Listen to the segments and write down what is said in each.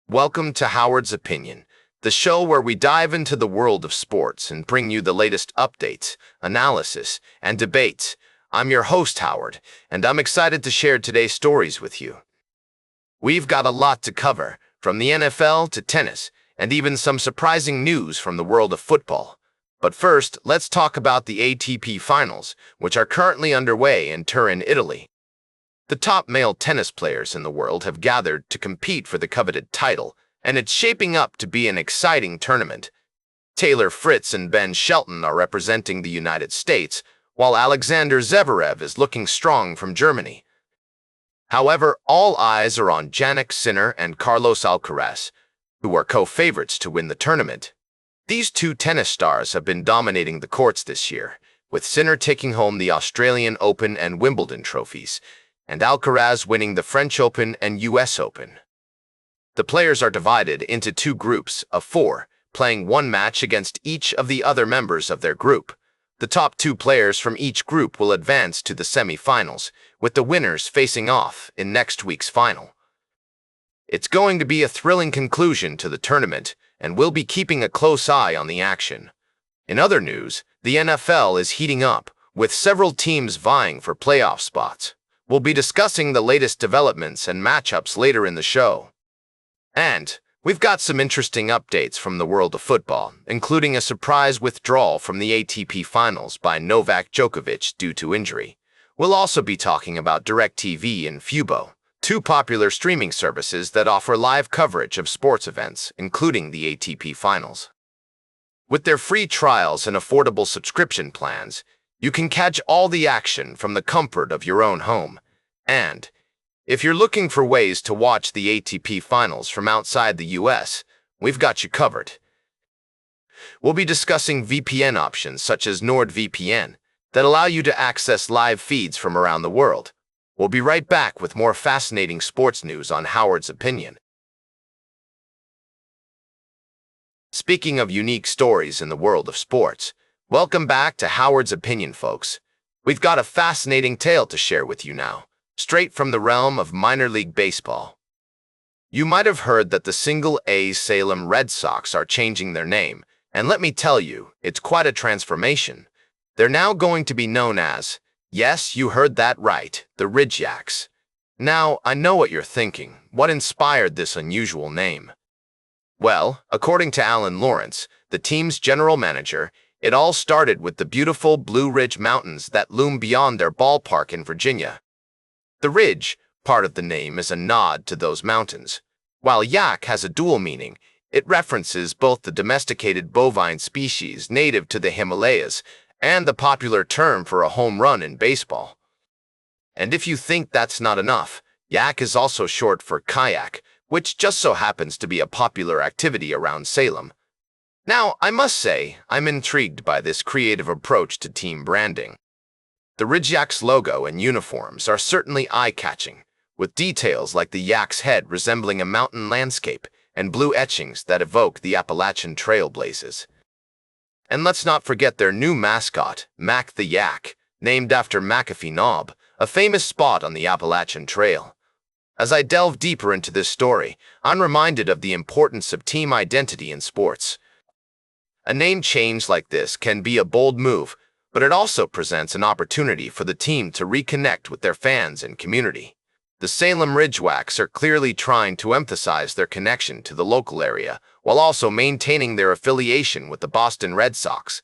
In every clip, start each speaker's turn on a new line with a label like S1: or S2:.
S1: Welcome to Howard's Opinion, the show where we dive into the world of sports and bring you the latest updates, analysis, and debates. I'm your host, Howard, and I'm excited to share today's stories with you. We've got a lot to cover, from the NFL to tennis, and even some surprising news from the world of football. But first, let's talk about the ATP Finals, which are currently underway in Turin, Italy. The top male tennis players in the world have gathered to compete for the coveted title, and it's shaping up to be an exciting tournament. Taylor Fritz and Ben Shelton are representing the United States, while Alexander Zverev is looking strong from Germany. However, all eyes are on Jannik Sinner and Carlos Alcaraz, who are co-favorites to win the tournament. These two tennis stars have been dominating the courts this year, with Sinner taking home the Australian Open and Wimbledon trophies, and Alcaraz winning the French Open and US Open. The players are divided into two groups of four, playing one match against each of the other members of their group. The top two players from each group will advance to the semi-finals, with the winners facing off in next week's final. It's going to be a thrilling conclusion to the tournament, and we'll be keeping a close eye on the action. In other news, the NFL is heating up, with several teams vying for playoff spots. We'll be discussing the latest developments and matchups later in the show. And we've got some interesting updates from the world of football, including a surprise withdrawal from the ATP Finals by Novak Djokovic due to injury. We'll also be talking about DirecTV and Fubo, two popular streaming services that offer live coverage of sports events, including the ATP Finals. With their free trials and affordable subscription plans, you can catch all the action from the comfort of your own home. And if you're looking for ways to watch the ATP Finals from outside the US, we've got you covered. We'll be discussing VPN options such as NordVPN that allow you to access live feeds from around the world. We'll be right back with more fascinating sports news on Howard's Opinion. Speaking of unique stories in the world of sports, welcome back to Howard's Opinion, folks. We've got a fascinating tale to share with you now, straight from the realm of minor league baseball. You might have heard that the Single-A Salem Red Sox are changing their name, and let me tell you, it's quite a transformation. They're now going to be known as, yes, you heard that right, the Ridgeyacks. Now, I know what you're thinking. What inspired this unusual name? Well, according to Alan Lawrence, the team's general manager, it all started with the beautiful Blue Ridge Mountains that loom beyond their ballpark in Virginia. The Ridge, part of the name, is a nod to those mountains. While yak has a dual meaning, it references both the domesticated bovine species native to the Himalayas and the popular term for a home run in baseball. And if you think that's not enough, yak is also short for kayak, which just so happens to be a popular activity around Salem. Now, I must say, I'm intrigued by this creative approach to team branding. The Ridgeyacks logo and uniforms are certainly eye-catching, with details like the yak's head resembling a mountain landscape and blue etchings that evoke the Appalachian trailblazes. And let's not forget their new mascot, Mac the Yak, named after McAfee Knob, a famous spot on the Appalachian Trail. As I delve deeper into this story, I'm reminded of the importance of team identity in sports. A name change like this can be a bold move, but it also presents an opportunity for the team to reconnect with their fans and community. The Salem Ridgewacks are clearly trying to emphasize their connection to the local area, while also maintaining their affiliation with the Boston Red Sox.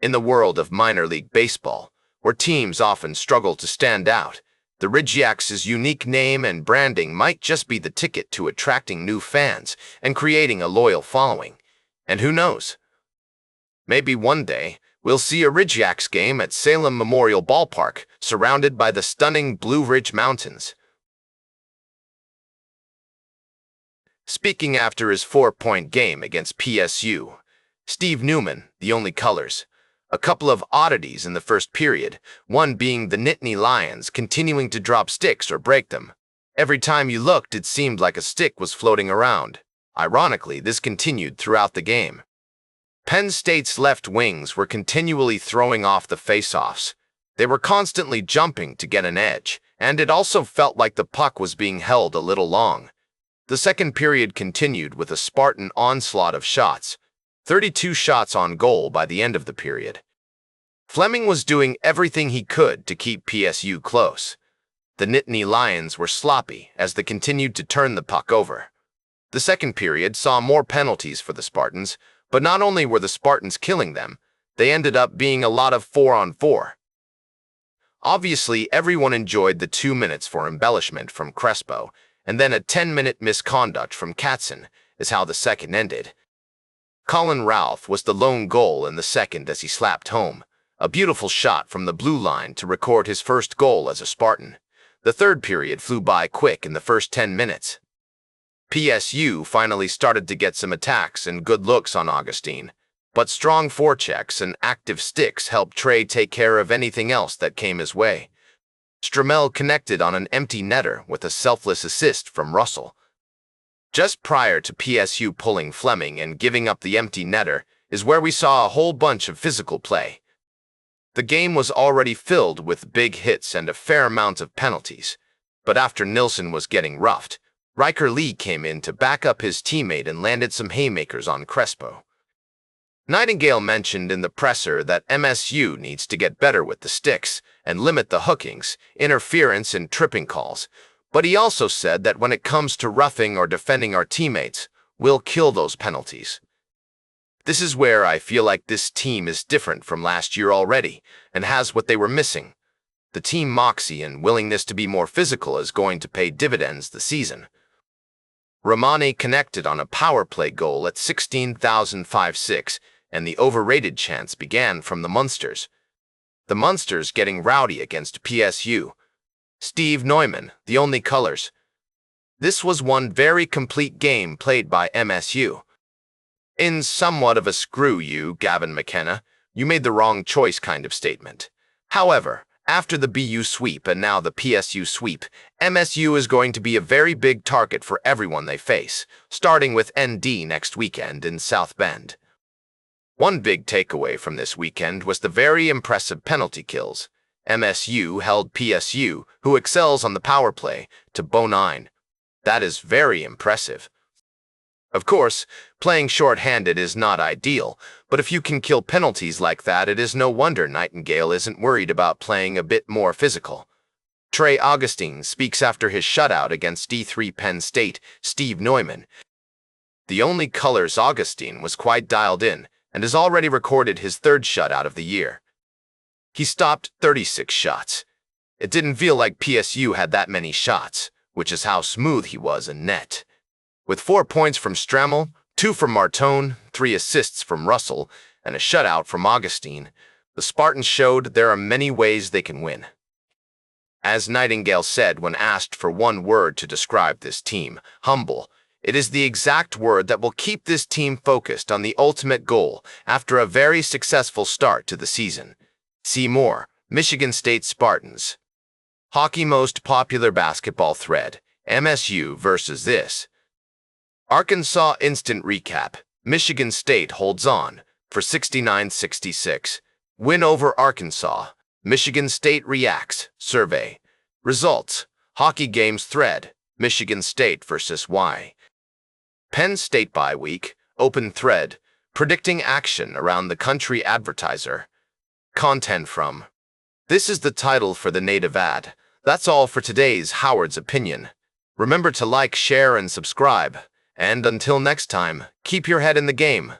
S1: In the world of minor league baseball, where teams often struggle to stand out, the Ridgeyacks' unique name and branding might just be the ticket to attracting new fans and creating a loyal following. And who knows? Maybe one day, we'll see a Ridgeyacks game at Salem Memorial Ballpark, surrounded by the stunning Blue Ridge Mountains. Speaking after his 4-point game against PSU, Steve Neumann, the only colors. A couple of oddities in the first period, one being the Nittany Lions continuing to drop sticks or break them. Every time you looked, it seemed like a stick was floating around. Ironically, this continued throughout the game. Penn State's left wings were continually throwing off the face-offs. They were constantly jumping to get an edge, and it also felt like the puck was being held a little long. The second period continued with a Spartan onslaught of shots, 32 shots on goal by the end of the period. Fleming was doing everything he could to keep PSU close. The Nittany Lions were sloppy as they continued to turn the puck over. The second period saw more penalties for the Spartans, but not only were the Spartans killing them, they ended up being a lot of 4-on-4. Obviously, everyone enjoyed the 2 minutes for embellishment from Crespo, and then a 10-minute misconduct from Katzen is how the second ended. Colin Ralph was the lone goal in the second as he slapped home a beautiful shot from the blue line to record his first goal as a Spartan. The third period flew by quick in the first 10 minutes. PSU finally started to get some attacks and good looks on Augustine, but strong forechecks and active sticks helped Trey take care of anything else that came his way. Stremel connected on an empty netter with a selfless assist from Russell. Just prior to PSU pulling Fleming and giving up the empty netter is where we saw a whole bunch of physical play. The game was already filled with big hits and a fair amount of penalties, but after Nilsson was getting roughed, Riker Lee came in to back up his teammate and landed some haymakers on Crespo. Nightingale mentioned in the presser that MSU needs to get better with the sticks and limit the hookings, interference, and tripping calls, but he also said that when it comes to roughing or defending our teammates, we'll kill those penalties. This is where I feel like this team is different from last year already and has what they were missing. The team moxie and willingness to be more physical is going to pay dividends this season. Romani connected on a power play goal at 16,005-6, and the overrated chance began from the Munsters. The Munsters getting rowdy against PSU. Steve Neumann, the only colors. This was one very complete game played by MSU. In somewhat of a "screw you, Gavin McKenna, you made the wrong choice" kind of statement. However, after the BU sweep and now the PSU sweep, MSU is going to be a very big target for everyone they face, starting with ND next weekend in South Bend. One big takeaway from this weekend was the very impressive penalty kills. MSU held PSU, who excels on the power play, to 0-9. That is very impressive. Of course, playing short-handed is not ideal, but if you can kill penalties like that, it is no wonder Nightingale isn't worried about playing a bit more physical. Trey Augustine speaks after his shutout against D3 Penn State, Steve Neumann. The only colors Augustine was quite dialed in and has already recorded his third shutout of the year. He stopped 36 shots. It didn't feel like PSU had that many shots, which is how smooth he was in net. With 4 points from Stremel, 2 from Martone, 3 assists from Russell, and a shutout from Augustine, the Spartans showed there are many ways they can win. As Nightingale said when asked for one word to describe this team, humble, it is the exact word that will keep this team focused on the ultimate goal after a very successful start to the season. See more, Michigan State Spartans. Hockey most popular basketball thread, MSU versus this. Arkansas instant recap. Michigan State holds on for 69-66. Win over Arkansas. Michigan State reacts. Survey. Results. Hockey games thread. Michigan State versus Y. Penn State bye week. Open thread. Predicting action around the country advertiser. Content from. This is the title for the native ad. That's all for today's Howard's Opinion. Remember to like, share, and subscribe. And until next time, keep your head in the game.